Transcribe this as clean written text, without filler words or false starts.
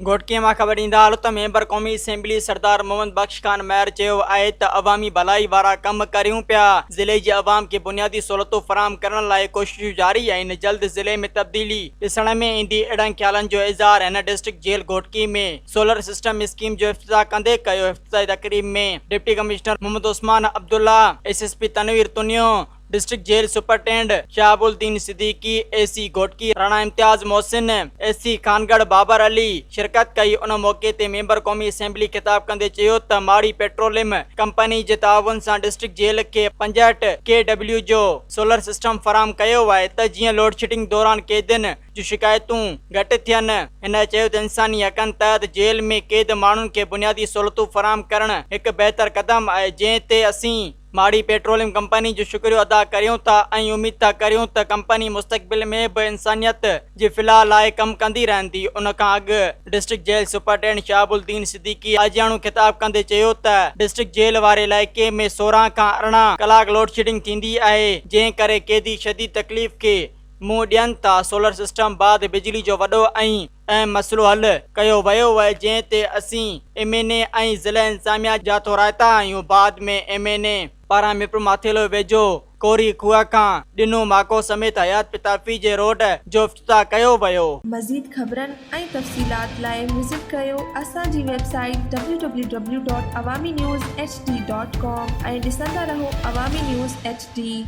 घोटकीअ मां ख़बर ईंदा हाल त मेंबर क़ौमी असेंबली सरदार मोहम्मद बख्श खान महर चयो आहे त अवामी भलाई वारा कम करियूं पिया। ज़िले जे अवाम खे बुनियादी सहूलतूं फराहम करण लाइ कोशिशूं जारी आहिनि। जल्द ज़िले में तब्दीली ॾिसण में ईंदी अहिड़नि ख़्यालनि जो इज़हार हिन डिस्ट्रिक्ट जेल घोटकी में सोलर सिस्टम स्कीम जो इफ्तिताह कंदे कयो। इफ्तिताही तक़रीब में deputy commissioner Mohammad Usman Abdullah, SSP Tanveer Tunio, district jail superintendent Shahabuddin Siddiqui, AC Ghotki Rana Imtiaz Mohsin, SC Khangarh Babar Ali शिरकत कई। उन मौके ते मेंबर क़ौमी असेंबली खिताब कंदे चयो त माड़ी पेट्रोलियम कंपनी जे ताउन सां डिस्ट्रिक्ट जेल खे 65 kW जो सोलर सिस्टम फराहम कयो आहे त जीअं लोड शेडिंग दौरान कैदियुनि जूं शिकायतूं घटि थियनि। हिन चयो त इंसानी हक़नि तहत जेल में कैद माण्हुनि खे बुनियादी सहूलतूं फराहम करणु हिकु बहितर क़दम आहे, जंहिं ते असीं माड़ी पेट्रोलियम कंपनी जो शुक्रियो अदा करियूं था ऐं उमीद था करियूं त कंपनी मुस्तक़बिल में बि इंसानियत जे फिलहाल लाइ कमु कंदी रहंदी। उन खां अॻु district jail superintendent Shahabuddin Siddiqui आजियाणू खिताब कंदे चयो त डिस्ट्रिक्ट जेल वारे इलाइक़े में 16 खां 18 कलाक लोड शेडिंग थींदी आहे, जंहिं करे कैदी शदीद तकलीफ़ खे मुंहुं ॾियनि था। सोलर सिस्टम बाद बिजली जो वॾो ऐं मसइलो हल कयो वियो आहे, जंहिं ते असीं MNA ऐं ज़िला इंतिज़ामिया जा थोराइता आहियूं। बाद में MNA पारां मिरपुर माथेलो वेझो कोरी खूह खां ॾिनो माको समेत हयात पिताफ़ी जे रोड जो इफ्तिताह कयो वियो। मज़ीद ख़बरनि ऐं तफ़सीलात लाइ विज़िट कयो असांजी वेबसाइट www.awamiNewsHD.com ऐं ॾिसंदा रहो अवामी न्यूज़ HD।